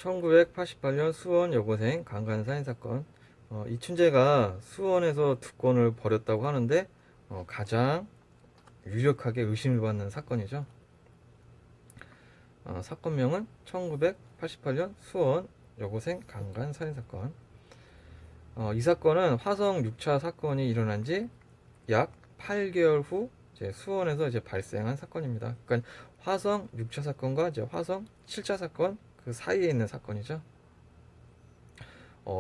1988년 수원 여고생 강간 살인 사건. 이춘재가 수원에서 두 건을 벌였다고 하는데 가장 유력하게 의심을 받는 사건이죠. 사건명은 1988년 수원 여고생 강간 살인 사건. 이 사건은 화성 6차 사건이 일어난 지 약 8개월 후 이제 수원에서 이제 발생한 사건입니다. 그러니까 화성 6차 사건과 이제 화성 7차 사건 그 사이에 있는 사건이죠.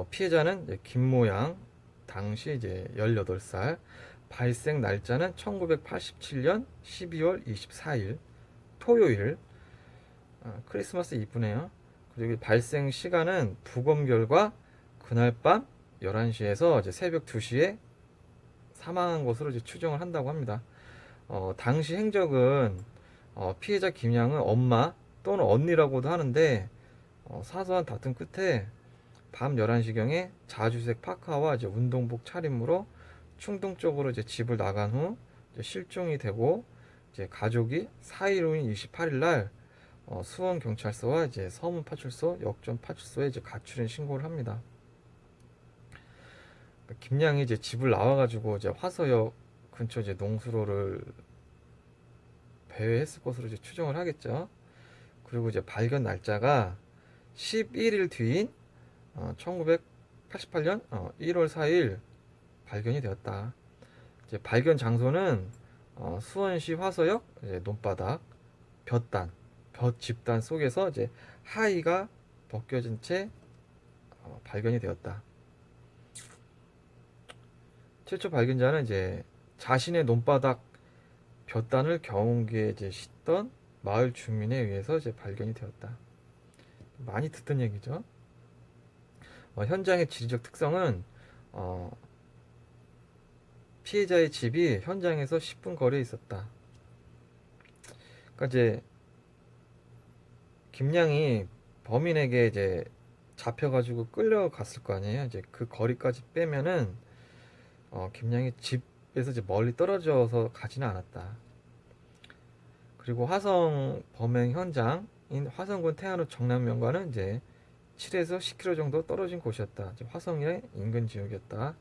피해자는 이제 김모양, 당시 이제 18살, 발생 날짜는 1987년 12월 24일 토요일, 크리스마스 이브네요. 그리고 발생 시간은 부검 결과 그날 밤 11시에서 이제 새벽 2시에 사망한 것으로 이제 추정을 한다고 합니다. 당시 행적은 피해자 김양은 엄마 또는 언니라고도 하는데 사소한 다툼 끝에 밤 11시경에 자주색 파카와 이제 운동복 차림으로 충동적으로 이제 집을 나간 후 이제 실종이 되고 이제 가족이 4일 후인 28일 날 수원 경찰서와 이제 서문 파출소, 역전 파출소에 이제 가출인 신고를 합니다. 김양이 이제 집을 나와가지고 이제 화서역 근처 이제 농수로를 배회했을 것으로 이제 추정을 하겠죠. 그리고 이제 발견 날짜가 11일 뒤인 1988년 1월 4일 발견이 되었다. 이제 발견 장소는 수원시 화서역 이제 논바닥 볕 집단 속에서 이제 하의가 벗겨진 채 발견이 되었다. 최초 발견자는 이제 자신의 논바닥 볕단을 경운기에 이제 싣던 마을 주민에 의해서 이제 발견이 되었다. 많이 듣던 얘기죠. 현장의 지리적 특성은 피해자의 집이 현장에서 10분 거리에 있었다. 그러니까 이제 김양이 범인에게 이제 잡혀가지고 끌려갔을 거 아니에요. 이제 그 거리까지 빼면은 김양이 집에서 이제 멀리 떨어져서 가지는 않았다. 그리고 화성 범행 현장인 화성군 태안읍 정남면과는 이제 7에서 10km 정도 떨어진 곳이었다. 이제 화성의 인근 지역이었다.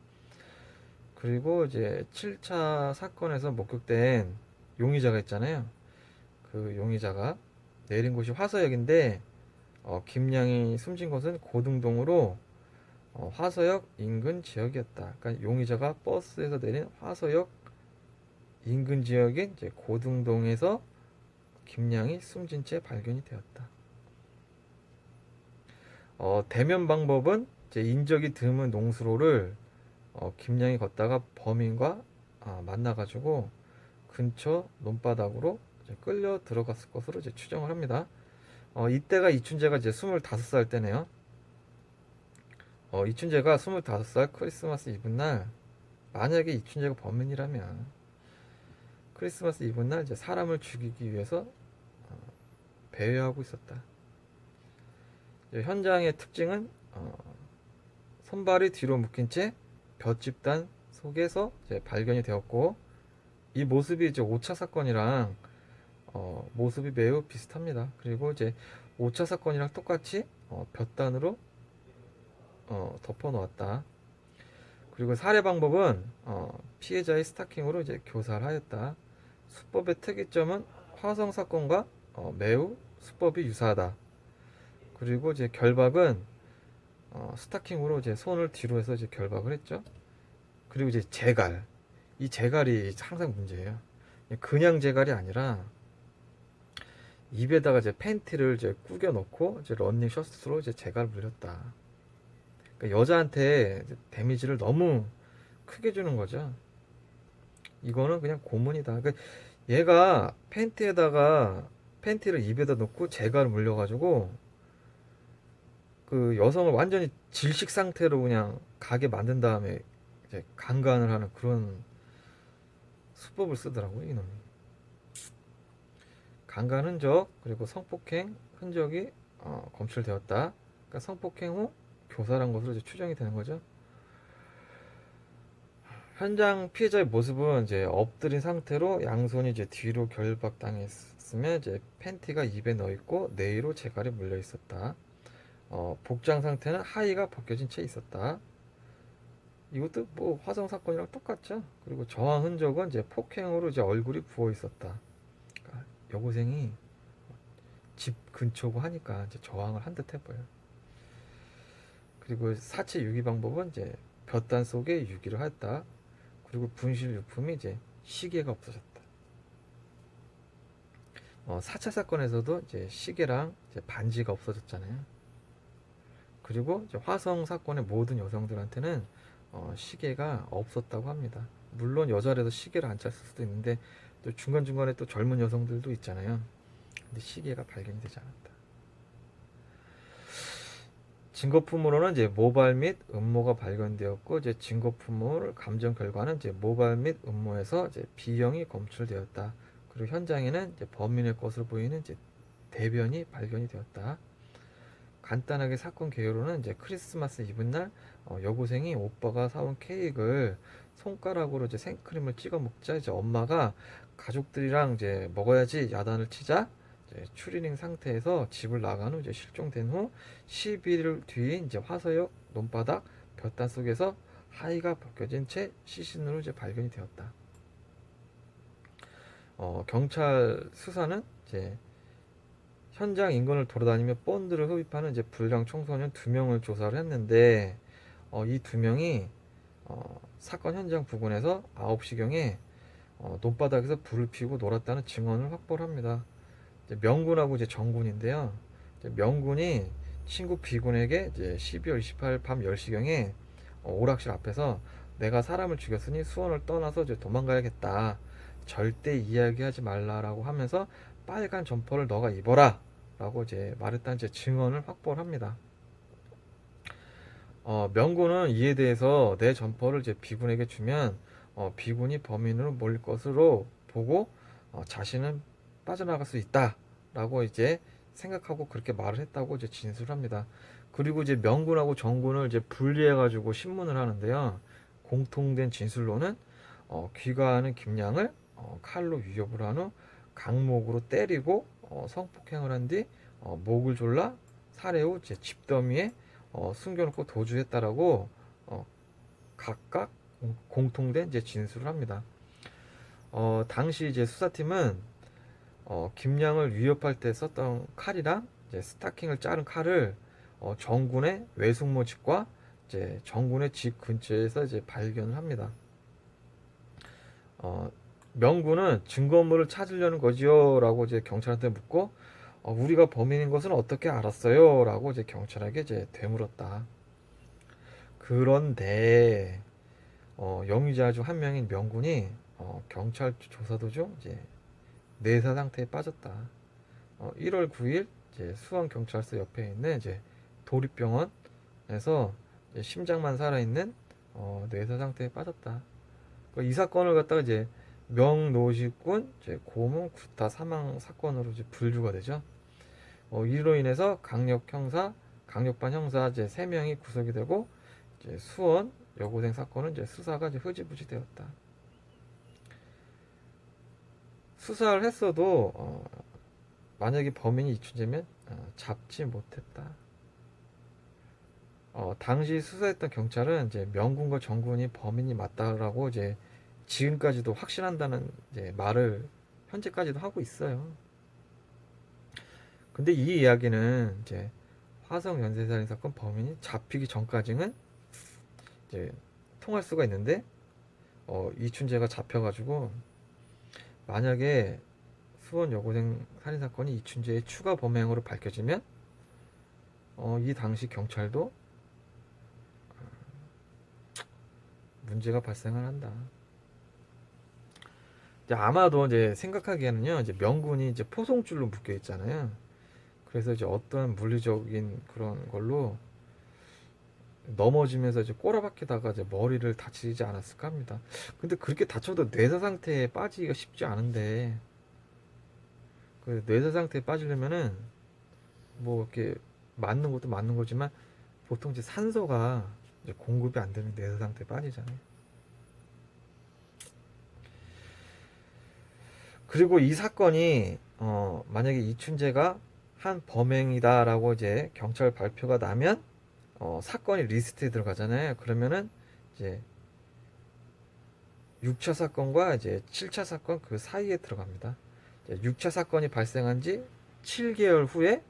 그리고 이제 7차 사건에서 목격된 용의자가 있잖아요. 그 용의자가 내린 곳이 화서역인데 김양이 숨진 곳은 고등동으로 화서역 인근 지역이었다. 그러니까 용의자가 버스에서 내린 화서역 인근 지역인 이제 고등동에서 김양이 숨진 채 발견이 되었다. 대면 방법은 이제 인적이 드문 농수로를 김양이 걷다가 범인과 만나가지고 근처 논바닥으로 이제 끌려 들어갔을 것으로 이제 추정을 합니다. 이때가 이춘재가 이제 25살 때네요. 이춘재가 25살 크리스마스 이브날, 만약에 이춘재가 범인이라면 크리스마스 이브날 이제 사람을 죽이기 위해서 배회하고 있었다. 현장의 특징은 손발이 뒤로 묶인 채 볏집단 속에서 이제 발견이 되었고, 이 모습이 이제 5차 사건이랑 모습이 매우 비슷합니다. 그리고 이제 5차 사건이랑 똑같이 볏단으로 덮어 놓았다. 그리고 살해 방법은 피해자의 스타킹으로 이제 교사를 하였다. 수법의 특이점은 화성 사건과 매우 수법이 유사하다. 그리고 이제 결박은 스타킹으로 이제 손을 뒤로 해서 이제 결박을 했죠. 그리고 이제 재갈, 이 재갈이 항상 문제예요. 그냥 재갈이 아니라 입에다가 이제 팬티를 이제 구겨 넣고 이제 러닝 셔츠로 이제 재갈을 물렸다. 그러니까 여자한테 데미지를 너무 크게 주는 거죠. 이거는 그냥 고문이다. 그러니까 얘가 팬티를 입에다 넣고 재갈을 물려가지고 그 여성을 완전히 질식 상태로 그냥 가게 만든 다음에 이제 강간을 하는 그런 수법을 쓰더라고요, 이놈이. 강간 흔적 그리고 성폭행 흔적이 검출되었다. 그러니까 성폭행 후 교사란 것으로 이제 추정이 되는 거죠. 현장 피해자의 모습은 이제 엎드린 상태로 양손이 이제 뒤로 결박당했으며 이제 팬티가 입에 넣어 있고 내의로 재갈이 물려 있었다. 복장 상태는 하의가 벗겨진 채 있었다. 이것도 뭐 화성 사건이랑 똑같죠. 그리고 저항 흔적은 이제 폭행으로 이제 얼굴이 부어 있었다. 그러니까 여고생이 집 근처고 하니까 이제 저항을 한 듯 해보여요. 그리고 사체 유기 방법은 이제 볕단 속에 유기를 했다. 그리고 분실 유품이 이제 시계가 없어졌다. 4차 사건에서도 이제 시계랑 이제 반지가 없어졌잖아요. 그리고 이제 화성 사건의 모든 여성들한테는 시계가 없었다고 합니다. 물론 여자라도 시계를 안 찼을 수도 있는데 또 중간중간에 또 젊은 여성들도 있잖아요. 근데 시계가 발견이 되지 않았다. 증거품으로는 이제 모발 및 음모가 발견되었고 이제 증거품을 감정 결과는 이제 모발 및 음모에서 이제 B형이 검출되었다. 그리고 현장에는 이제 범인의 것으로 보이는 이제 대변이 발견이 되었다. 간단하게 사건 개요로는 이제 크리스마스 이브 날 여고생이 오빠가 사온 케이크를 손가락으로 이제 생크림을 찍어 먹자 이제 엄마가 가족들이랑 이제 먹어야지 야단을 치자 이제 추리닝 상태에서 집을 나간 후 이제 실종된 후 12일 뒤인 이제 화서역 논바닥 볕단 속에서 하의가 벗겨진 채 시신으로 이제 발견이 되었다. 경찰 수사는 이제 현장 인근을 돌아다니며 본드를 흡입하는 이제 불량 청소년 2명을 조사를 했는데 이 2명이 사건 현장 부근에서 9시경에 논바닥에서 불을 피우고 놀았다는 증언을 확보를 합니다. 이제 명군하고 이제 정군인데요. 이제 명군이 친구 B군에게 이제 12월 28일 밤 10시경에 오락실 앞에서 내가 사람을 죽였으니 수원을 떠나서 이제 도망가야겠다. 절대 이야기하지 말라라고 하면서 빨간 점퍼를 너가 입어라 라고 이제 말했다는 이제 증언을 확보를 합니다. 명군은 이에 대해서 내 점퍼를 이제 B군에게 주면 B군이 범인으로 몰릴 것으로 보고 자신은 빠져나갈 수 있다라고 이제 생각하고 그렇게 말을 했다고 이제 진술합니다. 그리고 이제 명군하고 정군을 이제 분리해가지고 신문을 하는데요. 공통된 진술로는 귀가하는 김양을 칼로 위협을 한 후 강목으로 때리고 성폭행을 한 뒤 목을 졸라 살해 후 제 집더미에 숨겨놓고 도주했다라고 각각 공통된 이제 진술을 합니다. 당시 이제 수사팀은 김양을 위협할 때 썼던 칼이랑 이제 스타킹을 자른 칼을 정군의 외숙모 집과 이제 정군의 집 근처에서 이제 발견을 합니다. 명군은 증거물을 찾으려는 거지요라고 이제 경찰한테 묻고 우리가 범인인 것은 어떻게 알았어요?라고 이제 경찰에게 이제 되물었다. 그런데 용의자 중 한 명인 명군이 경찰 조사 도중 이제 내사 상태에 빠졌다. 1월 9일 이제 수원 경찰서 옆에 있는 이제 도립병원에서 이제 심장만 살아있는 내사 상태에 빠졌다. 이 사건을 갖다가 이제 명노식군 이제 고문 구타 사망 사건으로 이제 분류가 되죠. 이로 인해서 강력반 형사 이제 3명이 구속이 되고 이제 수원 여고생 사건은 이제 수사가 이제 흐지부지 되었다. 수사를 했어도 만약에 범인이 이춘재면 잡지 못했다. 당시 수사했던 경찰은 이제 명군과 정군이 범인이 맞다라고 이제 지금까지도 확신한다는 이제 말을 현재까지도 하고 있어요. 근데 이 이야기는 이제 화성 연쇄살인 사건 범인이 잡히기 전까지는 이제 통할 수가 있는데 이춘재가 잡혀가지고 만약에 수원 여고생 살인 사건이 이춘재의 추가 범행으로 밝혀지면 이 당시 경찰도 문제가 발생을 한다. 이제 아마도 이제 생각하기에는요, 이제 명군이 이제 포송줄로 묶여 있잖아요. 그래서 이제 어떤 물리적인 그런 걸로 넘어지면서 이제 꼬라박히다가 이제 머리를 다치지 않았을까 합니다. 근데 그렇게 다쳐도 뇌사 상태에 빠지기가 쉽지 않은데, 그 뇌사 상태에 빠지려면은 뭐 이렇게 맞는 것도 맞는 거지만 보통 이제 산소가 이제 공급이 안 되면 뇌사 상태에 빠지잖아요. 그리고 이 사건이 만약에 이춘재가 한 범행이다라고 이제 경찰 발표가 나면 사건이 리스트에 들어가잖아요. 그러면은 이제 6차 사건과 이제 7차 사건 그 사이에 들어갑니다. 6차 사건이 발생한 지 7개월 후에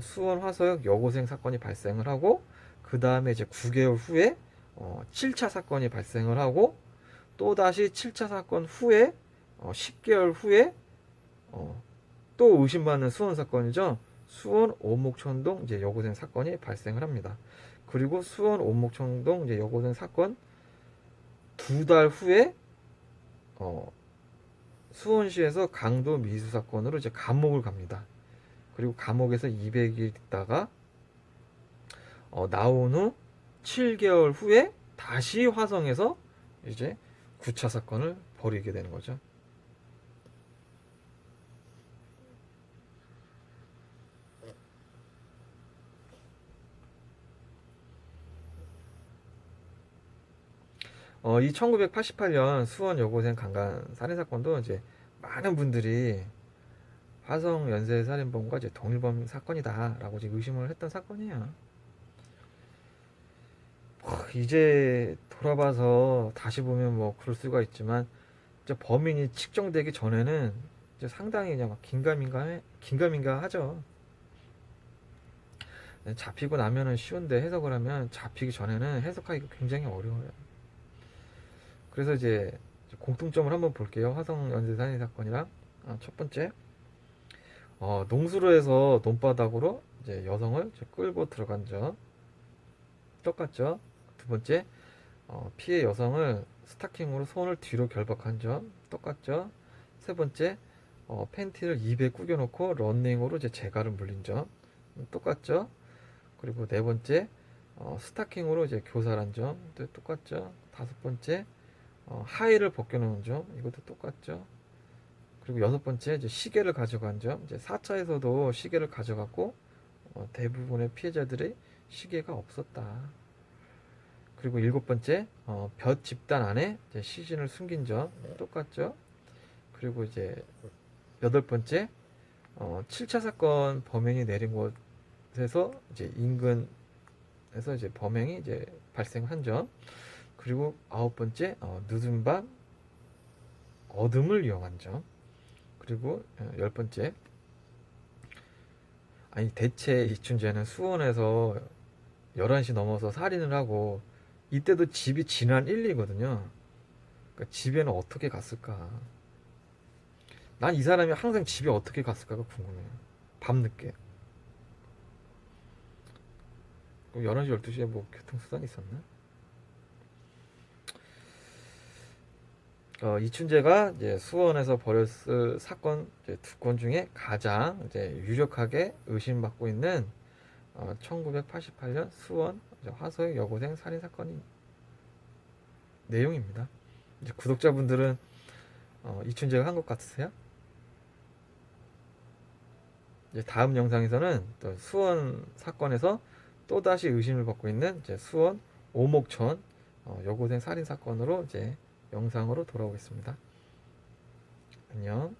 수원 화서역 여고생 사건이 발생을 하고, 그 다음에 이제 9개월 후에 7차 사건이 발생을 하고, 또 다시 7차 사건 후에 10개월 후에 또 의심받는 수원 사건이죠. 수원 오목천동 이제 여고생 사건이 발생을 합니다. 그리고 수원 오목천동 이제 여고생 사건 2달 후에 수원시에서 강도 미수 사건으로 이제 감옥을 갑니다. 그리고 감옥에서 200일 있다가 나온 후 7개월 후에 다시 화성에서 이제 9차 사건을 벌이게 되는 거죠. 이 1988년 수원 여고생 강간 살인 사건도 이제 많은 분들이 화성 연쇄 살인범과 이제 동일범 사건이다라고 이제 의심을 했던 사건이에요. 이제 돌아봐서 다시 보면 뭐 그럴 수가 있지만, 이제 범인이 측정되기 전에는 이제 상당히 그냥 막 긴가민가하죠. 잡히고 나면은 쉬운데 해석을 하면 잡히기 전에는 해석하기가 굉장히 어려워요. 그래서 이제 공통점을 한번 볼게요. 화성 연쇄 살인 사건이랑. 첫 번째, 농수로에서 논바닥으로 이제 여성을 이제 끌고 들어간 점 똑같죠. 두 번째, 피해 여성을 스타킹으로 손을 뒤로 결박한 점 똑같죠. 세 번째, 팬티를 입에 구겨놓고 런닝으로 이제 재갈을 물린 점 똑같죠. 그리고 네 번째, 스타킹으로 이제 교살한 점 똑같죠. 다섯 번째, 하의를 벗겨놓은 점 이것도 똑같죠. 그리고 여섯 번째, 이제 시계를 가져간 점. 이제 4차에서도 시계를 가져갔고 대부분의 피해자들의 시계가 없었다. 그리고 일곱 번째, 볕 집단 안에 이제 시신을 숨긴 점 똑같죠. 그리고 이제 여덟 번째, 7차 사건 범행이 내린 곳에서 이제 인근에서 이제 범행이 이제 발생한 점. 그리고 아홉 번째, 늦은 밤 어둠을 이용한 점. 그리고 열 번째, 아니 대체 이춘재는 수원에서 11시 넘어서 살인을 하고 이때도 집이 진안 1, 2거든요. 그러니까 집에는 어떻게 갔을까? 난 이 사람이 항상 집에 어떻게 갔을까가 궁금해요. 밤늦게. 11시, 12시에 뭐 교통수단이 있었나? 이춘재가 이제 수원에서 벌였을 사건 이제 두 건 중에 가장 이제 유력하게 의심받고 있는 1988년 수원 화서역 여고생 살인 사건이 내용입니다. 이제 구독자분들은 이춘재가 한 것 같으세요? 이제 다음 영상에서는 또 수원 사건에서 또다시 의심을 받고 있는 이제 수원 오목천 여고생 살인 사건으로 이제 영상으로 돌아오겠습니다. 안녕.